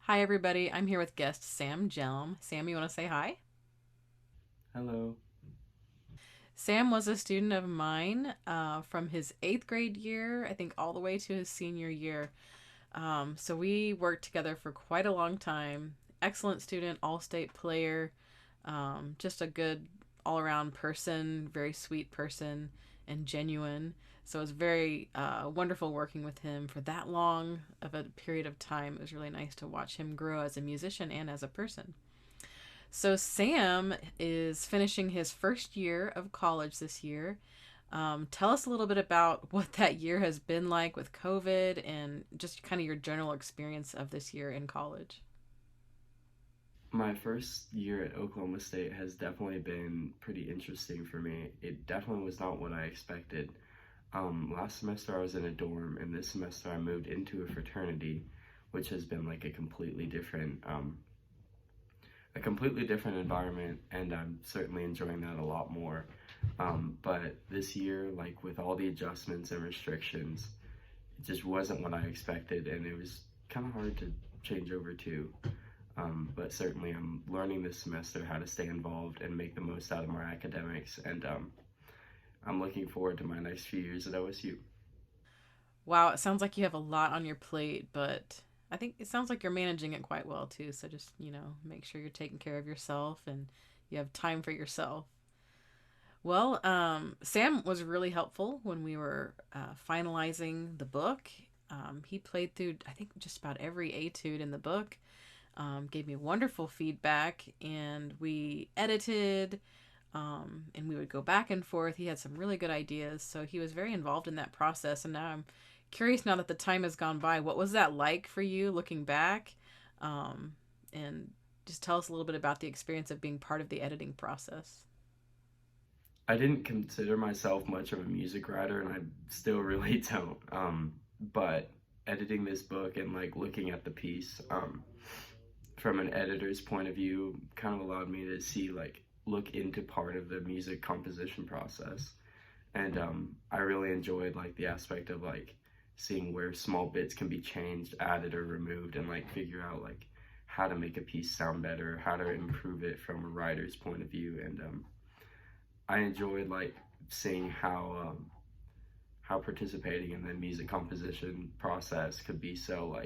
Hi, everybody. I'm here with guest Sam Hjelm. Sam, you want to say hi? Hello. Sam was a student of mine from his eighth grade year, I think, all the way to his senior year. So we worked together for quite a long time. Excellent student, all state player, just a good all around person, very sweet person, and genuine. So it was very wonderful working with him for that long of a period of time. It was really nice to watch him grow as a musician and as a person. So Sam is finishing his first year of college this year. Tell us a little bit about what that year has been like with COVID and just kind of your general experience of this year in college. My first year at Oklahoma State has definitely been pretty interesting for me. It definitely was not what I expected. Last semester I was in a dorm, and this semester I moved into a fraternity, which has been like a completely different environment, and I'm certainly enjoying that a lot more. But this year, like with all the adjustments and restrictions, it just wasn't what I expected, and it was kind of hard to change over to. But certainly, I'm learning this semester how to stay involved and make the most out of my academics, and I'm looking forward to my next few years at OSU. Wow, it sounds like you have a lot on your plate, but I think it sounds like you're managing it quite well too. So just, make sure you're taking care of yourself and you have time for yourself. Well, Sam was really helpful when we were finalizing the book. He played through, I think, just about every etude in the book, gave me wonderful feedback, and we edited, and we would go back and forth. He had some really good ideas, so he was very involved in that process. And now I'm curious, now that the time has gone by, what was that like for you looking back? And just tell us a little bit about the experience of being part of the editing process. I didn't consider myself much of a music writer, and I still really don't. But editing this book and like looking at the piece from an editor's point of view kind of allowed me to see like look into part of the music composition process, and I really enjoyed like the aspect of like seeing where small bits can be changed, added, or removed, and like figure out like how to make a piece sound better, how to improve it from a writer's point of view, and I enjoyed like seeing how participating in the music composition process could be so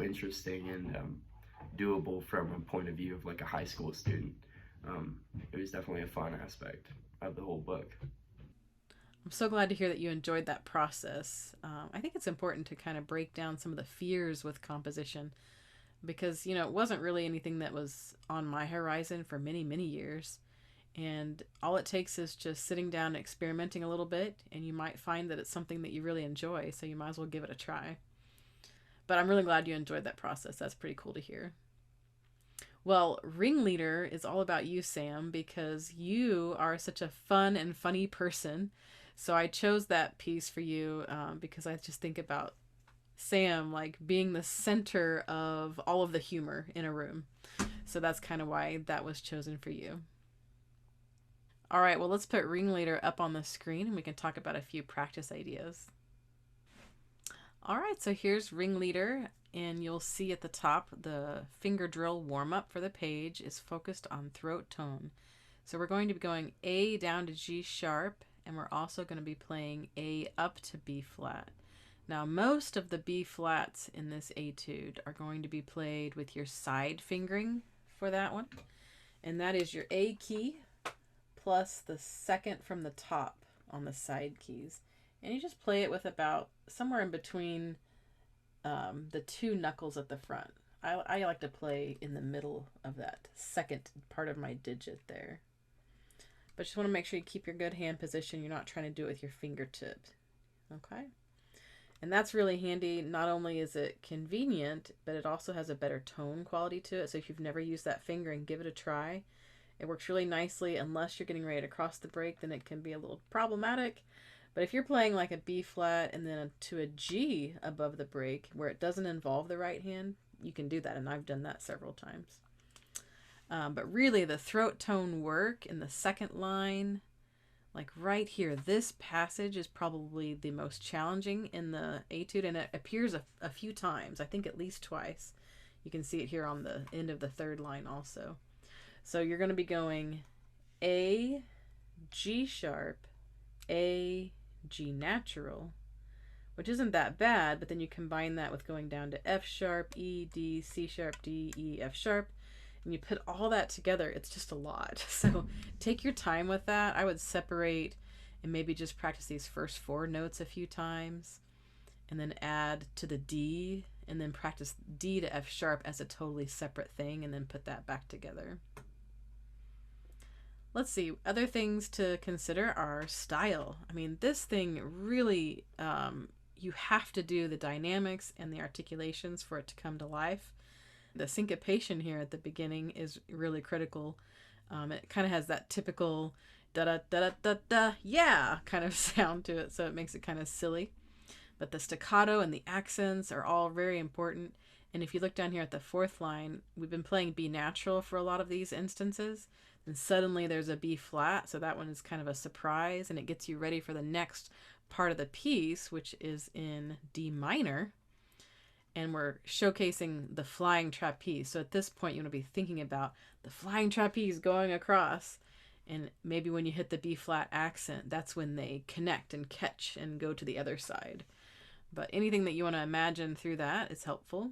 interesting and doable from a point of view of like a high school student. It was definitely a fun aspect of the whole book. I'm so glad to hear that you enjoyed that process. I think it's important to kind of break down some of the fears with composition because, it wasn't really anything that was on my horizon for many, many years. And all it takes is just sitting down and experimenting a little bit, and you might find that it's something that you really enjoy, so you might as well give it a try. But I'm really glad you enjoyed that process. That's pretty cool to hear. Well, Ringleader is all about you, Sam, because you are such a fun and funny person. So I chose that piece for you because I just think about Sam like being the center of all of the humor in a room. So that's kind of why that was chosen for you. All right, well, let's put Ringleader up on the screen and we can talk about a few practice ideas. All right, so here's Ringleader, and you'll see at the top the finger drill warm up for the page is focused on throat tone. So we're going to be going A down to G sharp, and we're also going to be playing A up to B flat. Now, most of the B flats in this etude are going to be played with your side fingering for that one, and that is your A key plus the second from the top on the side keys. And you just play it with about somewhere in between the two knuckles at the front. I like to play in the middle of that second part of my digit there. But just want to make sure you keep your good hand position. You're not trying to do it with your fingertip. Okay? And that's really handy. Not only is it convenient, but it also has a better tone quality to it. So if you've never used that fingering, give it a try. It works really nicely unless you're getting ready to cross the break, then it can be a little problematic. But if you're playing like a B flat and then to a G above the break where it doesn't involve the right hand, you can do that, and I've done that several times. But really, the throat tone work in the second line, like right here, this passage is probably the most challenging in the etude, and it appears a few times, I think at least twice. You can see it here on the end of the third line also. So you're going to be going A, G sharp, A, G natural, which isn't that bad, but then you combine that with going down to F sharp, E, D, C sharp, D, E, F sharp, and you put all that together. It's just a lot. So take your time with that. I would separate and maybe just practice these first 4 notes a few times, and then add to the D, and then practice D to F sharp as a totally separate thing, and then put that back together. Let's see, other things to consider are style. I mean, this thing really, you have to do the dynamics and the articulations for it to come to life. The syncopation here at the beginning is really critical. It kind of has that typical da da da da da yeah kind of sound to it, so it makes it kind of silly. But the staccato and the accents are all very important. And if you look down here at the 4th line, we've been playing B natural for a lot of these instances. And suddenly there's a B flat, so that one is kind of a surprise, and it gets you ready for the next part of the piece, which is in D minor. And we're showcasing the flying trapeze. So at this point, you want to be thinking about the flying trapeze going across. And maybe when you hit the B flat accent, that's when they connect and catch and go to the other side. But anything that you want to imagine through that is helpful.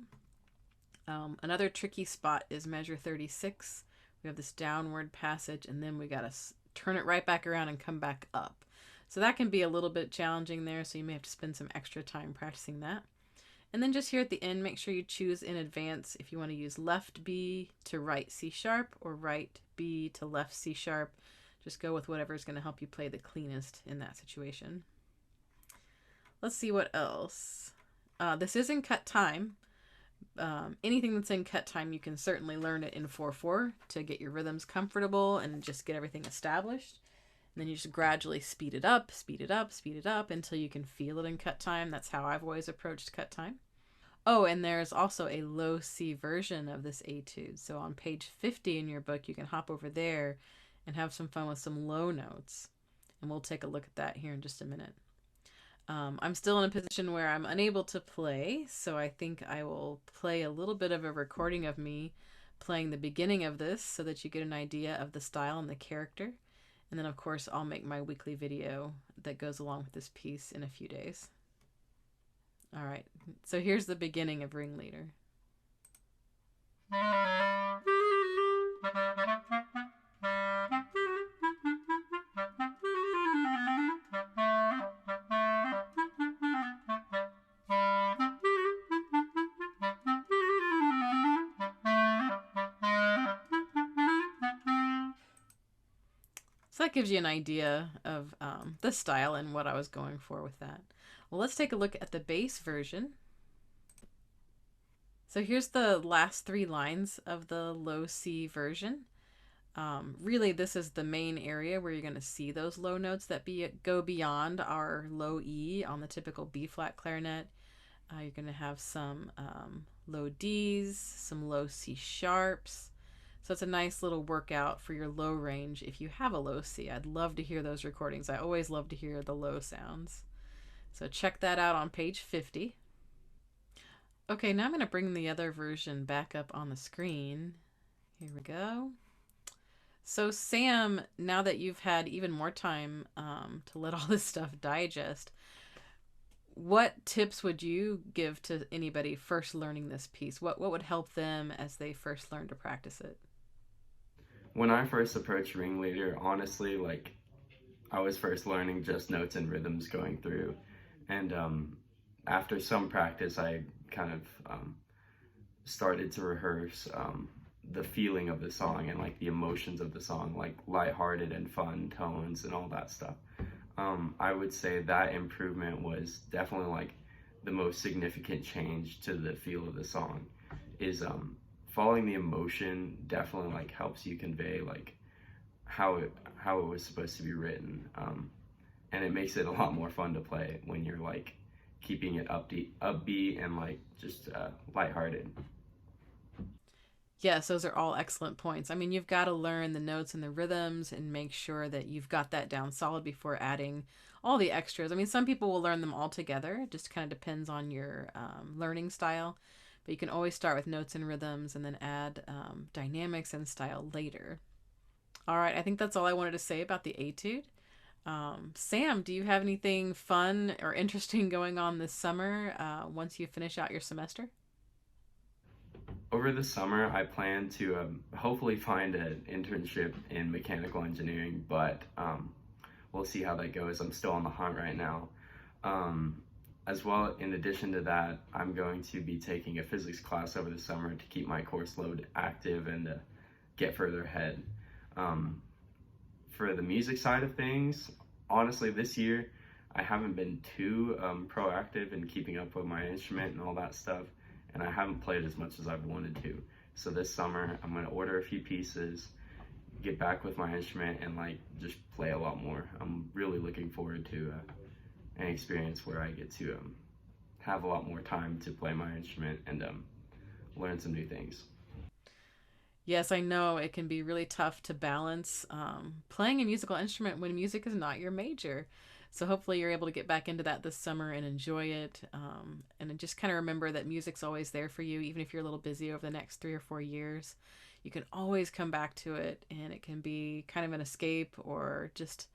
Another tricky spot is measure 36. We have this downward passage, and then we got to turn it right back around and come back up. So that can be a little bit challenging there, so you may have to spend some extra time practicing that. And then just here at the end, make sure you choose in advance if you want to use left B to right C sharp or right B to left C sharp. Just go with whatever is going to help you play the cleanest in that situation. Let's see what else. This is in cut time. Anything that's in cut time, you can certainly learn it in 4/4 to get your rhythms comfortable and just get everything established. And then you just gradually speed it up, speed it up, speed it up until you can feel it in cut time. That's how I've always approached cut time. Oh, and there's also a low C version of this etude. So on page 50 in your book, you can hop over there and have some fun with some low notes. And we'll take a look at that here in just a minute. I'm still in a position where I'm unable to play, so I think I will play a little bit of a recording of me playing the beginning of this so that you get an idea of the style and the character. And then, of course, I'll make my weekly video that goes along with this piece in a few days. All right, so here's the beginning of Ringleader. So that gives you an idea of the style and what I was going for with that. Well, let's take a look at the bass version. So here's the last 3 lines of the low C version. Really, this is the main area where you're going to see those low notes that go beyond our low E on the typical B flat clarinet. You're going to have some low Ds, some low C sharps. So it's a nice little workout for your low range if you have a low C. I'd love to hear those recordings. I always love to hear the low sounds. So check that out on page 50. Okay, now I'm going to bring the other version back up on the screen. Here we go. So Sam, now that you've had even more time to let all this stuff digest, what tips would you give to anybody first learning this piece? What would help them as they first learn to practice it? When I first approached Ringleader, honestly, I was first learning just notes and rhythms going through. And after some practice, I kind of started to rehearse the feeling of the song and the emotions of the song, like lighthearted and fun tones and all that stuff. I would say that improvement was definitely the most significant change to the feel of the song. Is following the emotion definitely helps you convey how it was supposed to be written, and it makes it a lot more fun to play when you're keeping it upbeat and just lighthearted. Yes, those are all excellent points. I mean, you've got to learn the notes and the rhythms and make sure that you've got that down solid before adding all the extras. I mean, some people will learn them all together. It just kind of depends on your learning style. but you can always start with notes and rhythms and then add dynamics and style later. All right, I think that's all I wanted to say about the etude. Sam, do you have anything fun or interesting going on this summer once you finish out your semester? Over the summer, I plan to hopefully find an internship in mechanical engineering, but we'll see how that goes. I'm still on the hunt right now. As well, in addition to that, I'm going to be taking a physics class over the summer to keep my course load active and get further ahead. For the music side of things, honestly, this year, I haven't been too proactive in keeping up with my instrument and all that stuff, and I haven't played as much as I've wanted to. So this summer, I'm going to order a few pieces, get back with my instrument, and just play a lot more. I'm really looking forward to an experience where I get to have a lot more time to play my instrument and learn some new things. Yes, I know it can be really tough to balance playing a musical instrument when music is not your major. So hopefully you're able to get back into that this summer and enjoy it. And just kind of remember that music's always there for you, even if you're a little busy over the next 3 or 4 years. You can always come back to it, and it can be kind of an escape or just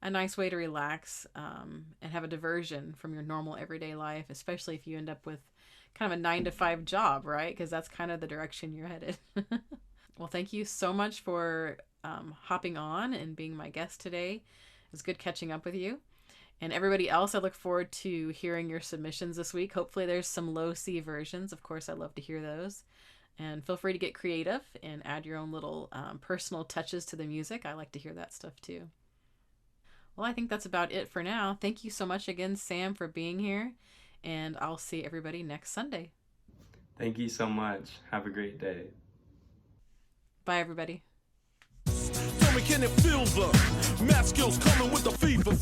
a nice way to relax and have a diversion from your normal everyday life, especially if you end up with kind of a 9 to 5 job, right? Because that's kind of the direction you're headed. Well, thank you so much for hopping on and being my guest today. It was good catching up with you. And everybody else, I look forward to hearing your submissions this week. Hopefully there's some low C versions. Of course, I'd love to hear those. And feel free to get creative and add your own little personal touches to the music. I like to hear that stuff too. Well, I think that's about it for now. Thank you so much again, Sam, for being here. And I'll see everybody next Sunday. Thank you so much. Have a great day. Bye, everybody. Tell me, can it feel the math skills coming with the fever?